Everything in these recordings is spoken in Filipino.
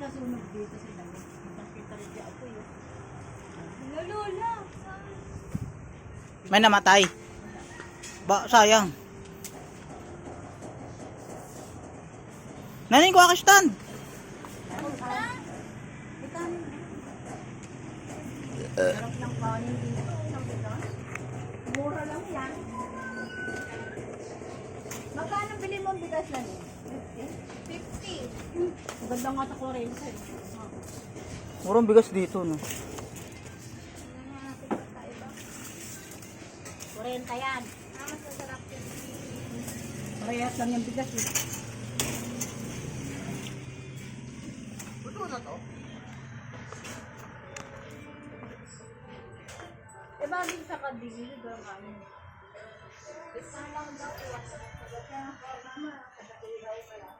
nasunog dito sila. Kita rin siya ako yun. Lola! May namatay. Ba, sayang. Nanin ko ako stand. Sarap ng kanin dito. Mura lang yan. Magkano bili mo ang bigas na niya? 50. Ganda nga sa 40. Murang bigas dito, no? 40 yan. Mas masarap yun. Parehas lang yung bigas eh. Buto na to? Eh bakit sa kadili ba kami? Isa lang daw po. Kaya mama, kadailaw pa lang.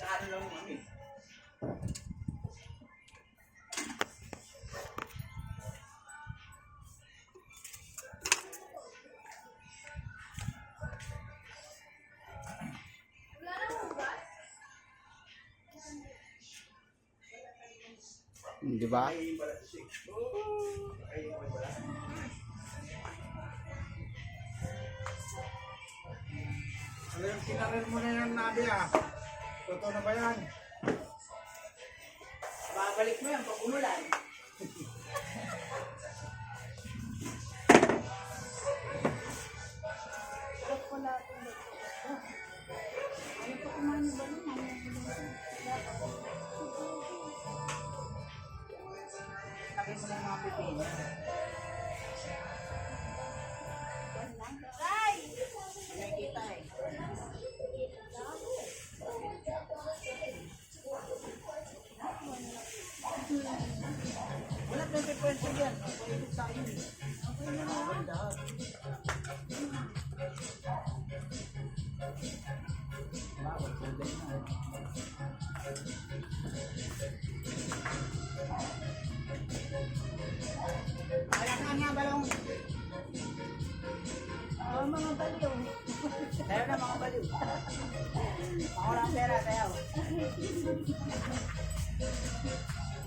Ano lang mami? Di ba? Ano yung kinarir mo na yung nabi ah? Totoo na ba yan? Babalik mo yan pag umulan. Lagay mo lang mga pipino. Nakikita eh. Wala 20% yan. Pwede sa akin. Okay na maganda. Bawal, ganda na. Kailangan nga balong. Mga baliw. Tayo na mga baliw. Ako lang pera, tayo.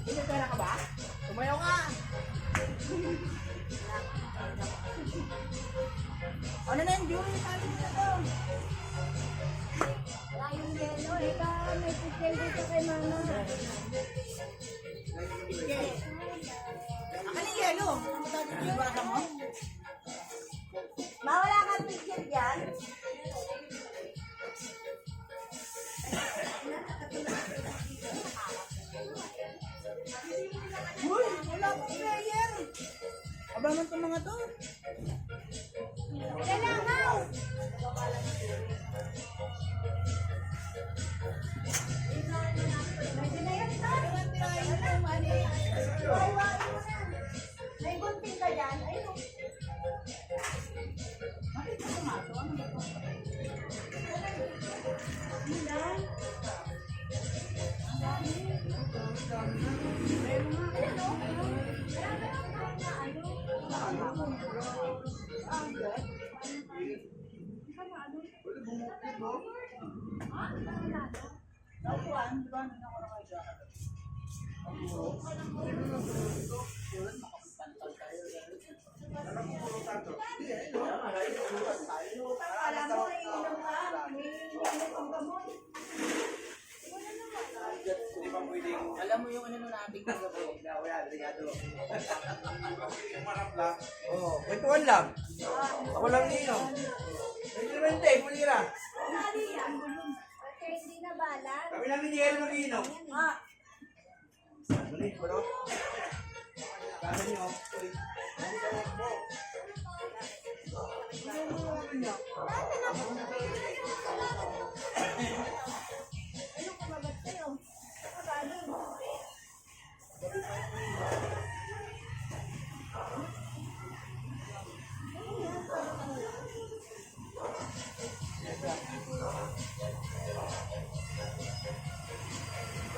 Hindi pera ka ba? Tumayo ka! Ano na yung jury? Sabi mo na to. Wala yung yelo. Ika, may picture dito kay mama. Picture. Akan yung yelo. Ano ba ito yung bata mo? Mawala kang picture dyan. Uy, wala akong player. Abangan itong mga to. Kailangaw! May dinayat na. Tirahin mo, mani. Iwain mo na. May gunting ka dyan. Ayun. Bakit ka kumato? Ano ba ito? Milan. Ang dami. Ayun nga. Ayan o. Alam mo yung ano nung nating kagabi? Wala, regado. Oo, kwentuhan lang. Ako lang ninom. Hindi, pulira. Okay, hindi na balat. Kami lang ni Diego mag-inom. Balik mo, no? Kami nyo. Ano kumagat kayo?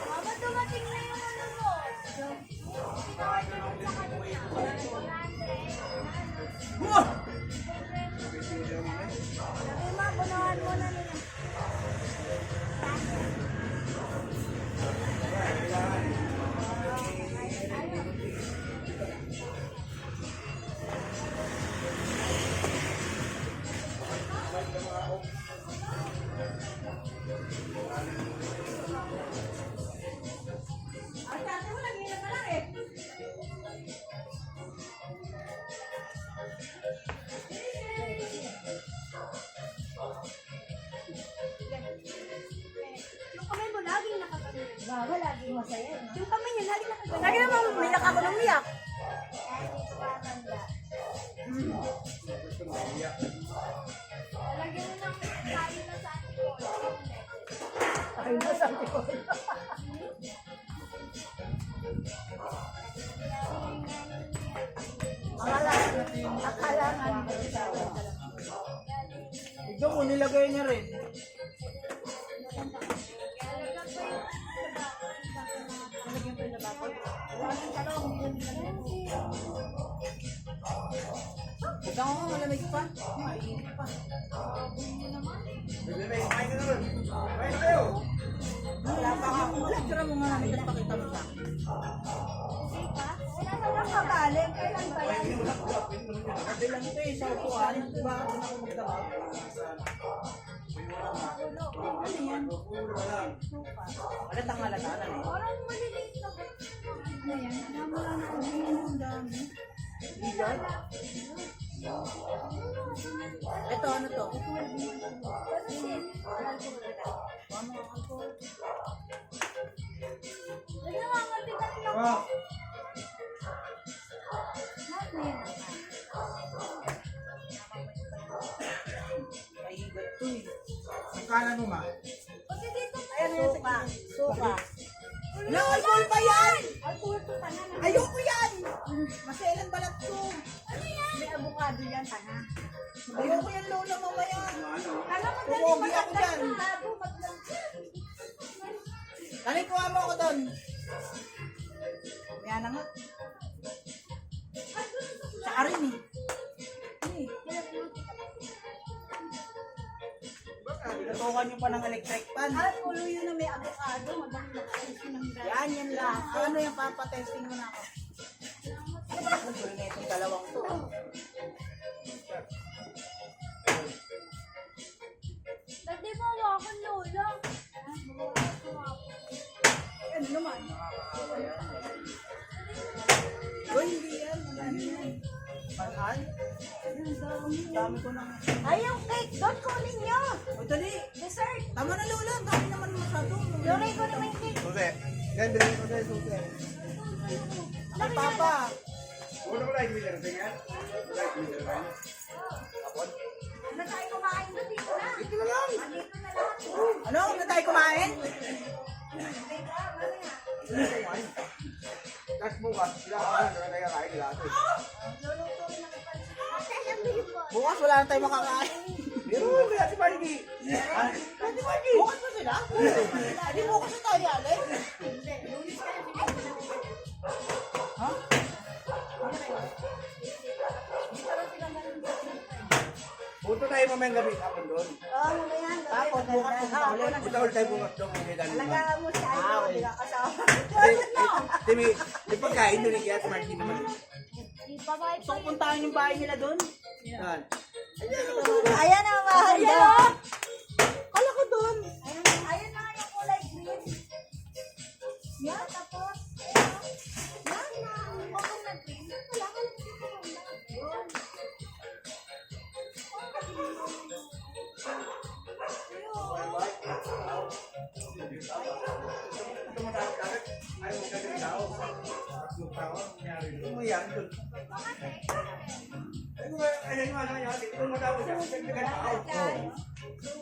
Mama, dumating na yung ano mo. Ginawa niyo sa kanila. masaya. Yung kamay niya, lagi na. Lagi naman, umiyak ako nung umiyak. Lagyan mo ng kain na sa ating ko. Ay, nasabi ko. Akala nga nila. Ito mo, nilagay niya rin. Ito ko, malamig pa. Mainit pa. Kain kayo. Wala pa ka. Tira mo nga namin at pakita mo siya. Wala na lang kagaling. Kailan ba yan? Sabi lang ito eh, sa upuan. Diba ako na kumagtaba? Ano yan? Malatang malatanan eh. Parang maliliit na ba? Ano yan? Namula na ang Ang dami. Bigat. Ito, ano to? Oh, Maigat to eh. ang kanan mo ma. Ayan yung suka. Suka. Wala, alcohol pa yan! Ano Ayoko yan! Maselan balat ko. May avocado yan, tanga. Ayoko yan, Lola, mamaya. Alam mo, dali Pupogi ako dyan. avocado, matlang. Dali, kuha mo ako doon. Yan na nga. Saka rin eh. Natukan nyo pa ng electric pan. At ulo yun na may avocado, madami na kain ng Yan, yan lang. Ano yung papatesting mo na ako? Ang gulo na itong dalawang to. Dati mo hawakan, Lola. Ano naman? Uy, hindi yan. Ano yan? Mahal? Dami ko nang... Ay, yung cake doon, kunin nyo. O, dali. Dessert. Tama na, Lola. Ang dami naman masyado. Lola, ko naman yung cake. Susi. Yan, bilhin ko tayo susi. Ay, Papa. Uno ko like winner tingnan. Like winner ba? Apon. Na tayo kumain doon dito na. Ito na lang. Dito na lang. Ano? Na tayo kumain? Tapos bukas, sila ako na tayo kain nila. Bukas wala na tayo makakain. Pero kaya si Margie. Bukas pa sila? Hindi bukas na tayo, Alex. Ha? Punto tayo mamayang gabi kapon doon. Oo, mamaya. Tapos bukas na tayo ulit. Punta ulit tayo bukas doon. May ganun ba? Alagaan mo si Idol, okay. hindi ka kasama. Timi, may pagkain doon kaya si Margie naman. Ipabay Gusto ko puntahan yung bahay nila doon. Yan. Ayan na, mahal. Ayan o. Kala ko doon. Ayun na nga yung kulay green. Yan, tapos. Yan na. Okay na green. Wala ka lang dito yung yun. Ito mo na dagat. Ayaw mo kagad tao. Yung tao, nangyari doon. Ito mo yan doon. Ayun mo ano yan. Ito mo daw yan. Kagad tao.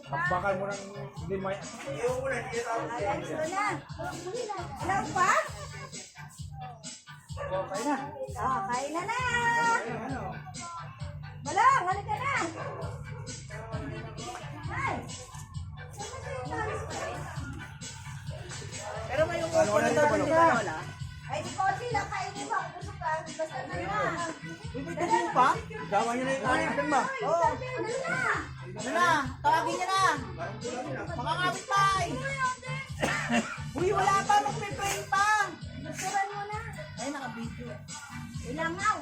Bakal mo ng limay. Ayaw mo na. Hindi tao. Ito na. Alam pa? Okay na. Oo, kain na na. Ano? Malang, halika na. Ay. Pero may umupo na daw si Lola. Ay, di ko sila kainin mo. Ako gusto ka. Basta na na. Bibigyan mo pa? Gawa niyo na yung kanin. Ito ba? Oo. Ano na? Ano na? Tawagin niya na. Makakapit pa eh. Uy, wala pa. Magpe-pray pa. Gusturan mo na. Ay, naka-video. Ilangaw.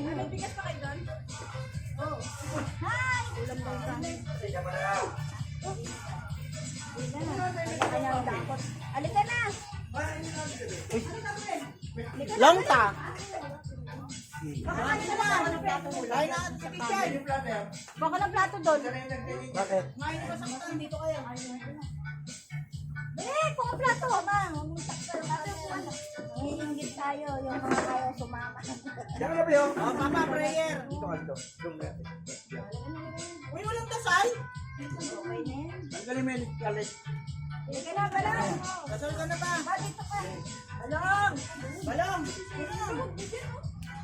May bigas pa kayo doon? Oh. Hi. Ulam daw kami. Ayaw dapat. Halika na. Longta. Kakain na lang. Kain na at kitchen. Baka ng plato doon. Bakit? Ngayon pa sa dito kayo. kung plato, ma. Umitak ka lang. Nangihinggit tayo, yung mga kayo sumama. Diyan ka na, Pio. Oh, Papa, prayer. Dito ka, dito. Doon ka. Uy, walang dasal. Okay na yan. Tanggalin mo yung kalit. Sige na, balong. Dasal ka na ba? Ba, dito ka. Balong! Balong!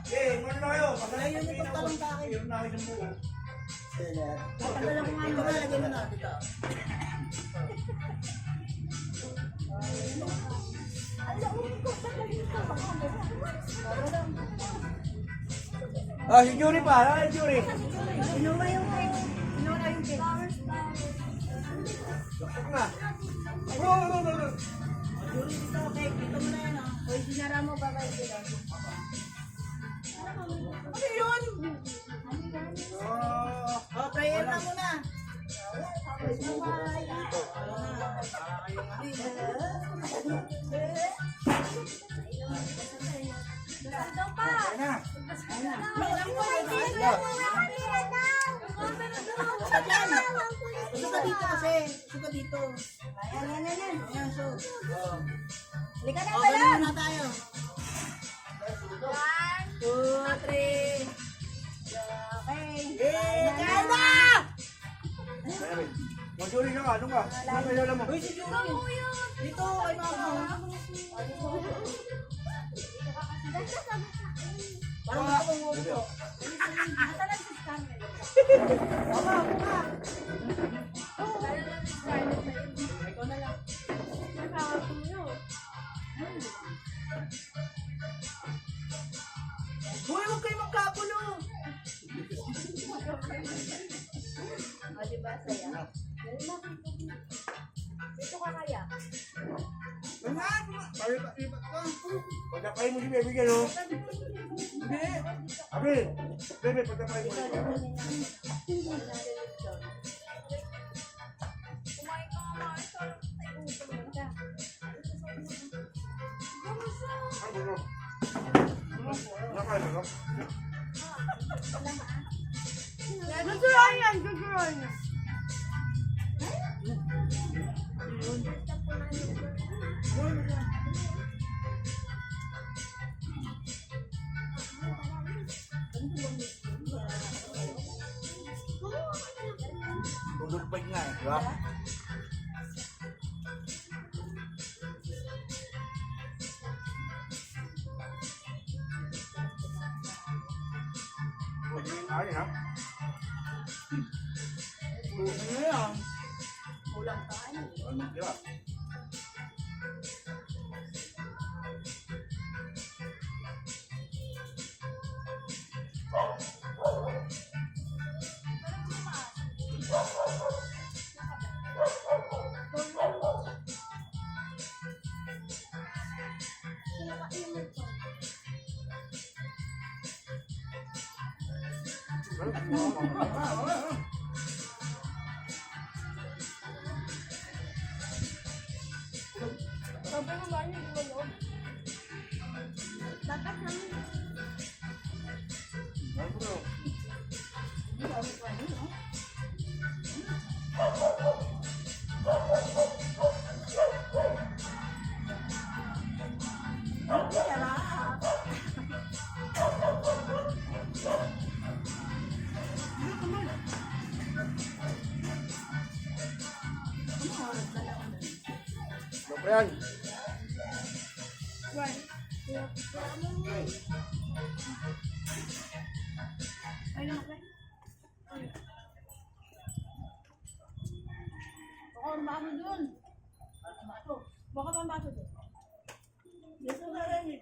Eh, muna na kayo. Malayo niyo itong talong sa akin. Meron na kayo ng buo. Tatanggalan ko nga yung mga lagyan mo na dito. Ah, si Jury pa. Ah, si Jury. Inuwa yung flowers pa. Saksak na. No. Yuri, dito, okay. Dito mo na yan, oh. Uy, sinara mo, babay sila. Ano yun? Oh. Oh, prayer na muna. Ito pa. Ayun na. Gusto ka dito kasi. Gusto ka dito. Ayan. Ayan, so. Halika na, Oh, balong. ganun na tayo. 1, 2, 3. okay. Eh, kaya na! Ayun. Mga Jury ka, ano ka? Ano kayo alam mo? Uy, si Yuri. Dito, kay mama. Parang gusto kong upo. Asa lang si Scarlett? Mama, ako ka. Lalo lang si Scarlett na yun. Ikaw na lang. Nakakapon yun. Uy, huwag kayo magkagulo. O, diba, saya? Dito ka kaya? Naman, Palipat ka. Pagkakain mo si Baby ka, no? hindi. Abi, Baby, pagkakain mo. Kumain ka nga mga ito. Gutom ka. Ang gulo. Nakain mo, no? Gusturan yan, gusturan yan. Tulog pa nga, di ba? Ayun, ha? Ano yan? Kulang tayo. Ano, di ba? Sabi mo ba niya, di mo dapat namin. Ano, bro? Siyempre yan. Ay, naman. Baka ang baso dun. Baka ang baso dun. Dito na rin eh.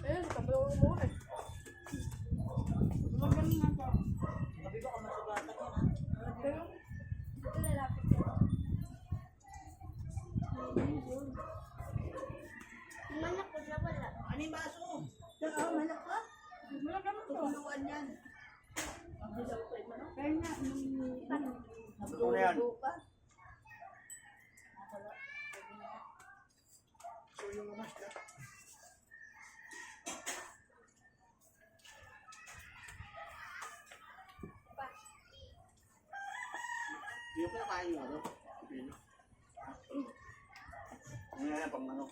Ayun, kabalo mo eh. Magandang nga to. Sabi ko kung masugatan yan, ha? Pero, ito lalapit ko. Manak ko na wala. Ano yung baso? Manak ka? Manak naman to. Tulungan yan. Kaya nga, Ito na yan. So, yung mamas ka. Kinakain mo ano? Pipino. Ano yan, pang ano?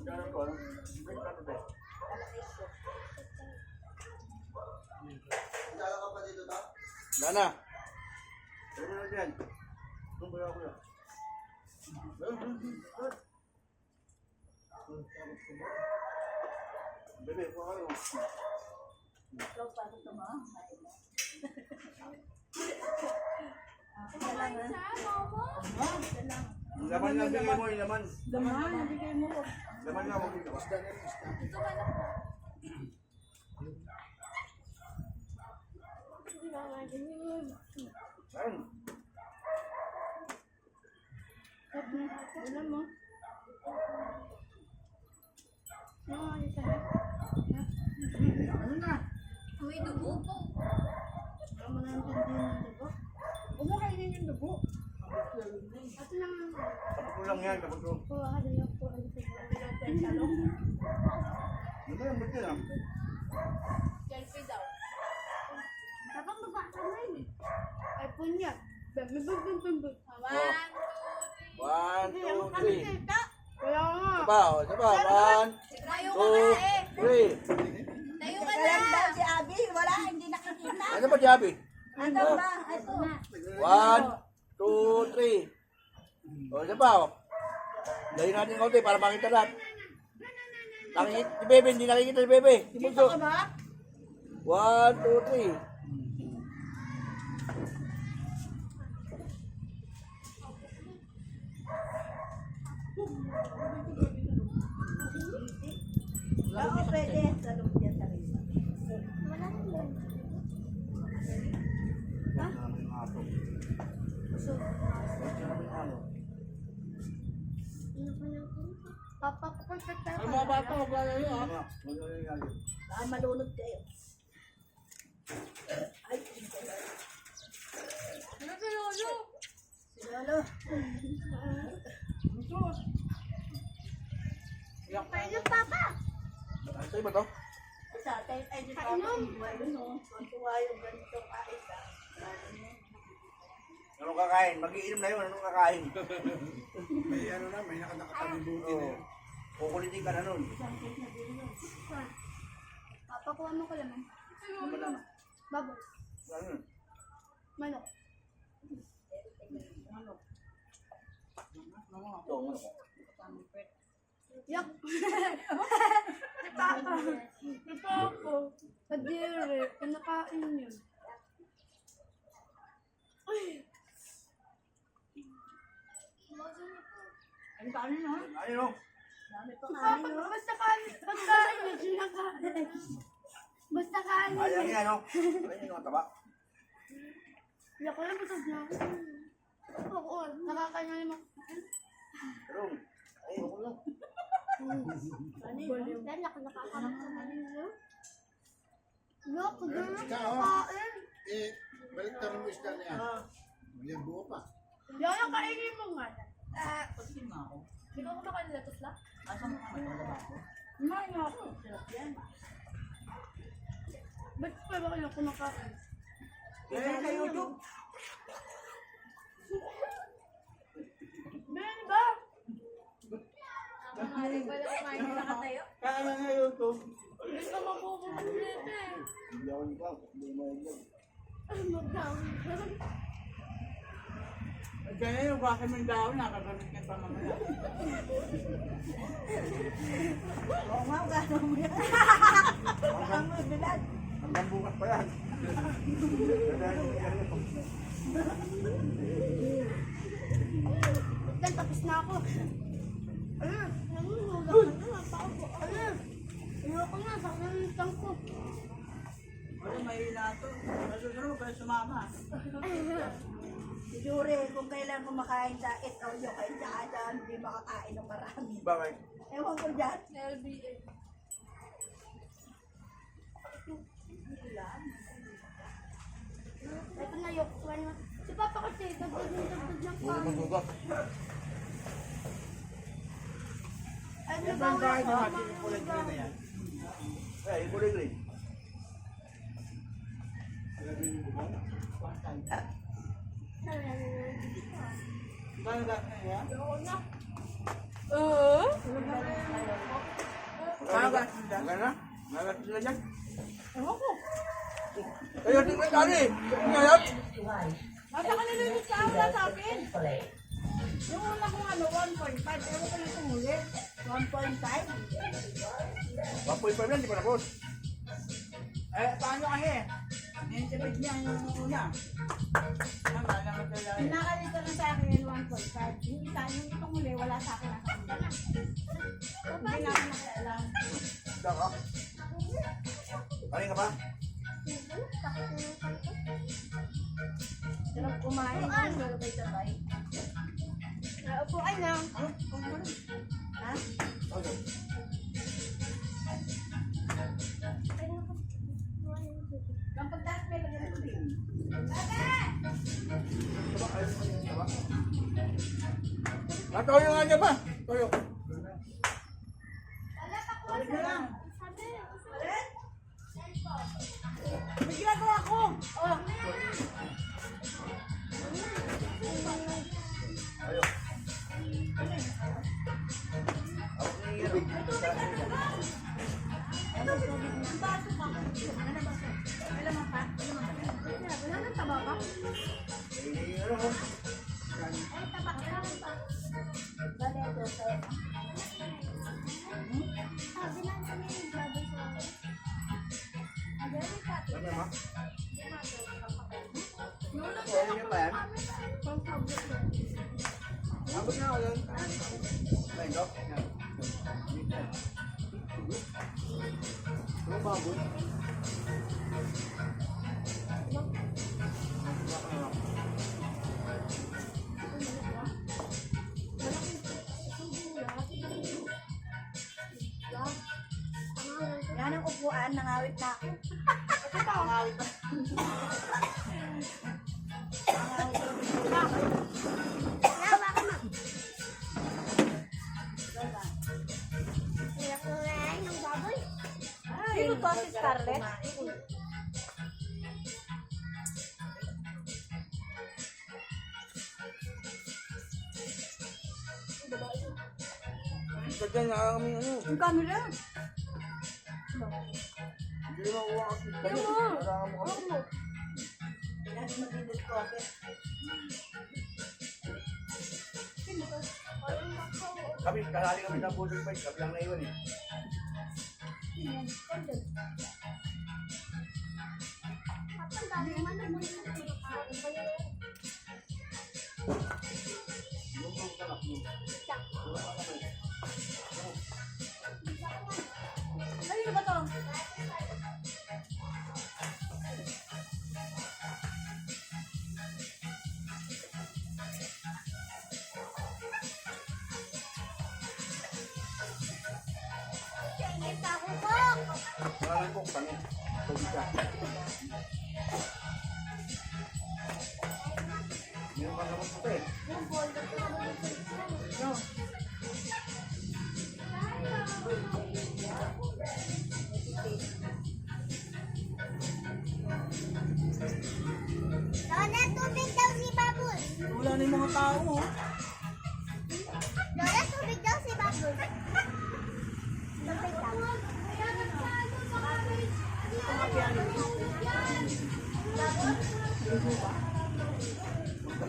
Ganun ko, ano? May plato ba? Lana. Ano na dyan? Ano ba ako yan? Bebe, kuha kayo. Yung laman nga bigay mo, yung laman. Laman, nabigay mo. Laman nga, wag yung isda. Ayun. Alam mo? Ano na? May dugo po. Tama na ang tindi ng dugo. Huwag mo kainin yung dugo. Ito lang ang Tapos mo lang yan, tapos mo. kuha ka din ako. Ano sa salong? Ano ba yung buti lang? Selfie daw. Dapat mabasa na yun eh. Ay, punya. Bambambambambambam. 1, 2, 3. Kaya nga. Diba? 1, Tayo 2, 3. Tayo ka Alam daw si Abby, wala, hindi nakikita. Ano ba, Jabi? Ano ba? Ito. 1, 2, 3. O, diba? Layo natin konti para makita lahat. Nakikita si Bebe, hindi nakikita si Bebe. Si Bunso. 1, 2, 3. Oo, pwede. Sa loob yan sa risa. Papa, kapag tayo. Ay, mga bata, huwag lang yun, ha? Baka malunod kayo. Ay, Ano ka, Lolo? si Lolo. Kainin, Papa. Sa'yo ba to? Sa atin, ay, di pa ako iwan, no? Tuwa yung ganito kaisa. Anong kakain? Mag-iinom na yun. Anong kakain? May ano na, may nakatabi buti na Oo. yun. Kukulitin ka na nun. Papa, kuha mo ko lamang. Ano ba na? Baboy. Ano yun? Manok. Ito, ano ko? Yak! Papa! Papa! Kadiri, pinakain yun. Ano ka ano, ha? Ayun o. Papa, basta kain, pagkain yun, sinakain. Basta kain yun. Ayan yan o. Ayan yung taba. Yak ko lang, busog na ako. Oo, nakakanya yung mga... Pero, ayun ko lang. Dahil ako nakakamit sa kanila. Yak, kadiri, Ikaw, pinakain. eh, balik tayo mo isda na yan. Yan buo pa. Yan, kainin mo nga. Pagsin mo ako. Hindi ko kumakain nila tos lang. Asa mo kami talaga ako? Kumain nga ako. Sarap yan. Ba't pa ba kayo kumakain? Eh, sa YouTube. Ben ba? Kumain pala kumain na nakatayo. Kaya na sa YouTube. Hindi ka mapupunod dito eh. Hindi ako ikaw. Hindi mo yun. Mag-down. Kaya yung bakit mo yung daon, nakagamit ka pa mamaya. Oo nga, gano'n mo yan. Ang mo, bilad. Hanggang bukas pa yan. Then tapos na ako. Ano? Nangunulang ka na. Napako. Ano? Ayoko na. Sakalitan ko. Wala, mahina ito. Masusunod kayo sumama. Si Yuri, kung kailan kumakain sa ito, yung kay Dada, hindi makakain ng marami. Bakit? Ewan ko dyan. LBA. Ito na yung si Papa kasi, dagdag ng Huwag naman suga. Ay, Yan ba ang bahay ng ating kulay green na yan? Eh, yung kulay green. Gano'n lahat na yan? Magas sila. Magana? Magas sila dyan. Ewan ko. Kayo, tingnan tali. Ngayon. Basta ka nilinis ka wala sa akin. Yung una kong ano, 1.5. Ewan ko yung tumuli. 1.5. Wapoy pa yan, di pa tapos. Eh, paano kasi? Nintipid niya yung una. Wala naman kailangan. Pinakalito na sa akin yung 1.5. Yung isa, yung itong huli, wala sa akin. Nasa akin na. Hindi na ako nakialam. Daka. Paling ka pa? Sarap kumain. Pero kay sabay. Upuan na. Ha? Okay. Ang pagtaas may lagyan ng tubig. Toyo nga dyan pa. Toyo. Balik na lang. May ginagawa ko. Oh. Toyo. Ako nangihirap. Ang baso pa. Ano na baso? May laman pa? May laman pa? Wala nang taba pa? Nangihirap ako. Ay, taba. Meron pa. Bale, ito. Sabi lang kami yung bago sa Ano ma? Nung Toyo niya pa yan. Abot na ako yan. Ay, dok. Yan. Ano baboy? yan ang upuan, nangawit na ako. Ito, ngawit na. hirap ko na yung baboy. Sino to si Scarlett? Ito dyan na kami ano. Ang kami lang. Hindi mo kuha kasi. Kailangan mo kami. Lagi mag-indot ko ako. Kami, kasali kami sa Budol Fight. Kami lang naiwan eh. Kapag dami naman ang mga nakakain pa yun. Yung mga kalak mo. Kanino ba to? Tingin ako po. Maraming kong pangit. Tubig ka. Meron ka naman puti. Yung boulder ko naman yung No. Lola, tubig daw si Babul. Wala na yung mga tao, oh. Lola, tubig daw si Babul.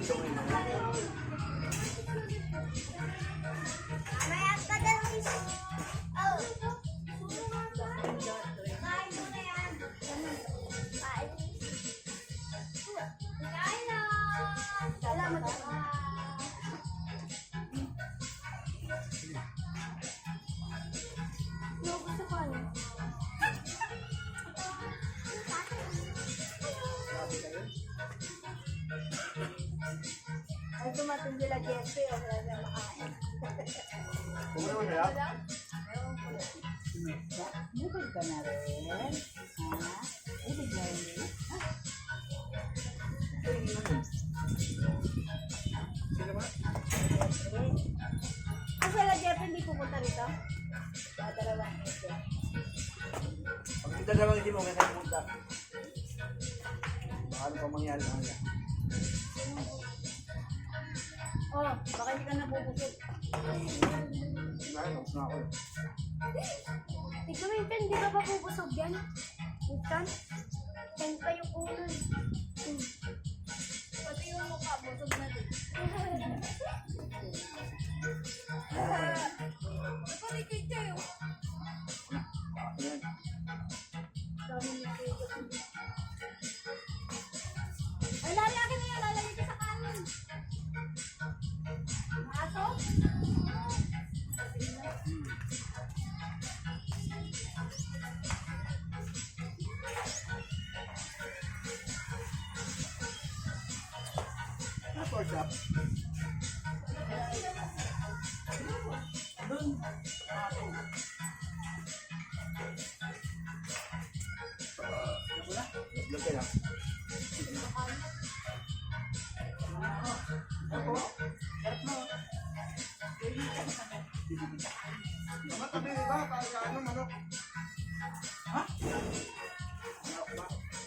Tubig daw. May ka daw isa. Oh. Kain mo na yan. Kain. Kain na. Salamat. No, gusto ko ano. Ay, dumating sila Jesse. O, wala na makain. Kung naman kaya? Bukod ka na rin. Ha? Ibig na rin. Pag kita naman hindi mo, may kayo punta. Baka ano pa mangyari sa kanila. Oh, baka hindi ka nabubusog. Ayun, na ako. Tignan mo yung pen, di ba mabubusog yan? Bukan? Pen pa yung ulo. Pati yung mukha, busog na din. Napalikid kayo. Ayan. Ay, lalaki na yan, lalagay ka sa kanin. Aso? Ano for shop? Doon. Lagay lang. Matabi, diba? Para sa ano, manok.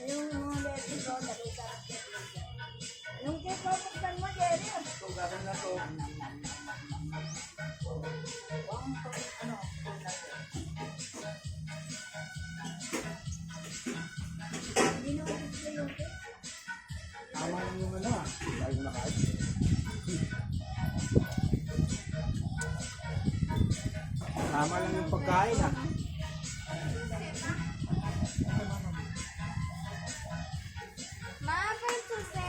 Yung mga letter ko, lagay ka. Yung cake mo, pagkan mo, Jerry. Tugasan na to. Hindi naman gusto yung cake. Tama lang yung ano ah. Dahil mo na kahit. Tama lang yung pagkain ah. Maaga yung susi.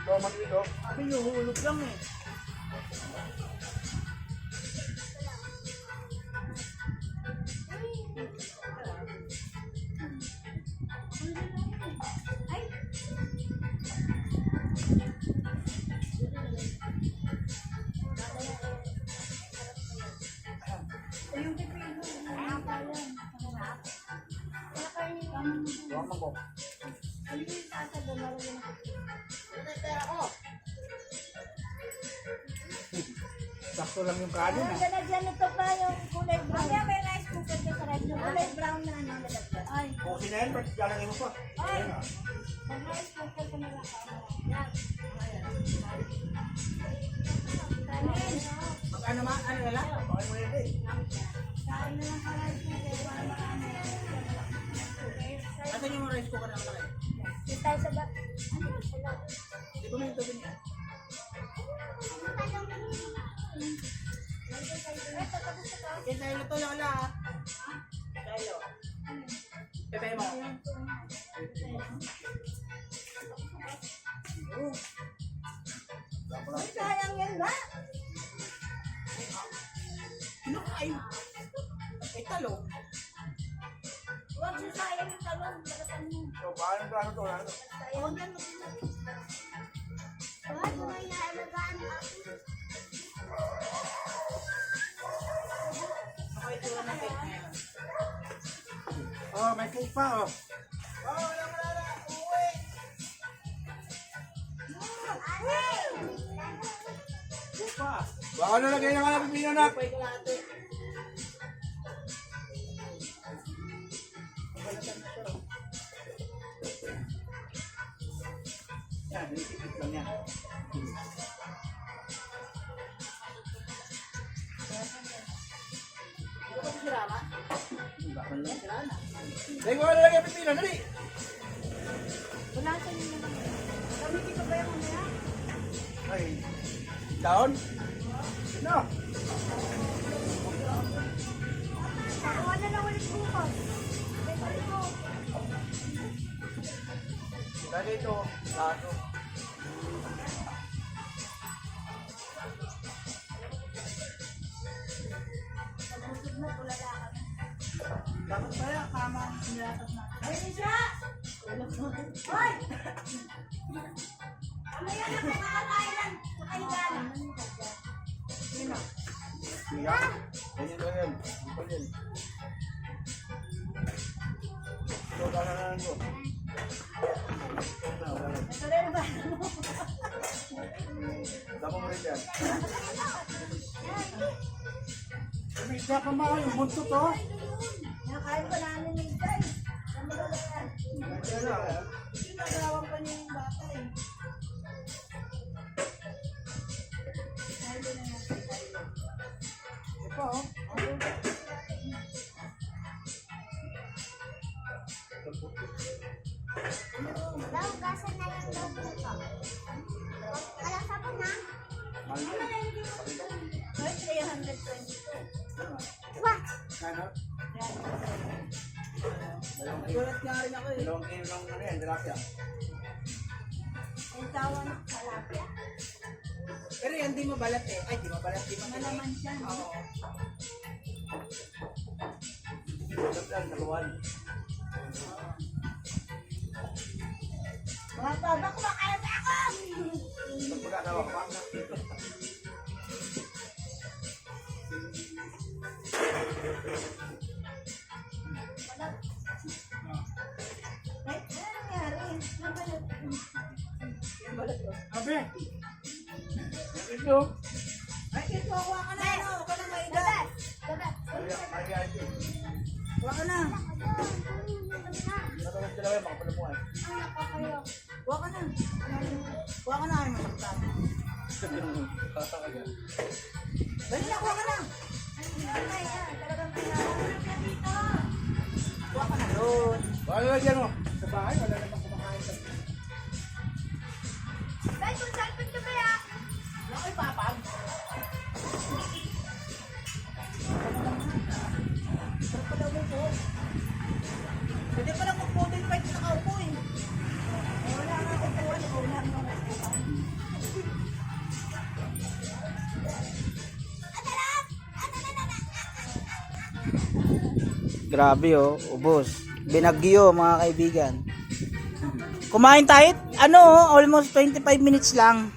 So, mag-ito. Sabi nyo, hulog lang eh. Yung pipino. Ang kalan. Sarap. Kaya kayo yung Huwag mo. ano yung tasa doon, lalagyan ng pipino. Sakto lang yung kanin ah. Lalagyan ito pa yung kulay brown. Kaya may rice cooker ka sa rice. Yung kulay brown na ano, lalagyan. Ay, Kung sinayin, pero lalagay mo pa. ay. May rice cooker ka na lang. Yan. Kanin. Pag ano na lang? Bakit mo yun eh? Kain na lang sa rice cooker para marami. Asan yung rice cooker na malaki? Dito tayo sa bat. Ano? Wala. Di ba may ito niya? Okay, tayo na to, Lola. Tayo. Pepe mo. Ay, sayang yan ba? Kinakain. Ay, talong. Huwag mo sayang yung talong. Balatan mo. So, paano ba ano to? Ano to? Huwag yan. Bakit mo may naalagaan ako? Ako ito na cake ngayon. Oh, may cake pa oh. Oh, wala. Uwi. Bupa. Baka nalagay na nga ng pipino na. Pwede ka natin. Yan, isikip lang yan. Ito ba si Rama? Bakal lang. Sira na. Dahil ko nalagay ng pipino, dali. Punasan niyo naman. Gamitin ko ba yung mamaya? Ay, taon? No. Nakuha na lang ulit bukas. Balik ko. Lagay ito. Lato. Pag-usog na, tulala ka. Dapat pala, kasama ang sinatas na. Ay, siya! Hoy! Ano yan ang makakailan? Nakailan? Siya. Ganyan lang yan. Ipal yan. Ito, kakanan ko. Wala lang. Ito rin ba? Dama mo rin yan. May isa pa mga yung bunso to. Nakain pa namin yung guys. Ang maganda yan. Ganyan lang. Nagawang pa niya yung bata eh. Ito oh. Daw, gasan na lang daw po ka. Alam sa po na? Mahal yan. Ay, 322. Wah! Ano? Gulat nga rin ako eh. Dalawang kilo ng ano yan, tilapia. Ang tawa ng kalapya. Pero yan di mabalat eh. Ay, di mabalat. Di mabalat. Malaman siya. no? Oo. Ito yan, dalawan. Mga baba, kumakain na ako! Pag magkakawa ka. Ay, ano nangyari? Nabalat. Abe. Ito. Ay, ito. Huwag ka na. Ano? Huwag ka na maiga. Dabat! Mariya ito. Huwag ka na. Natawag sila kayo, makapalamuhan. Anak ko kayo. Huwag ka na. Huwag ka na. Ay, masaktan. Dali na, huwag ka na. Ay, talagang kailangan na dito. Huwag ka na doon. Baka lang dyan o. Sa bahay, wala namang kumakain sa Dahil kung salpit ka ba ya? Huwag kayo papag. Sarap pala mo po. Pwede pala mag-photo fight sa kaupo eh. Wala nga ako po. Wala nga ako. Grabe oh, ubos. Binagyo mga kaibigan. Kumain tayo, ano oh, almost 25 minutes lang.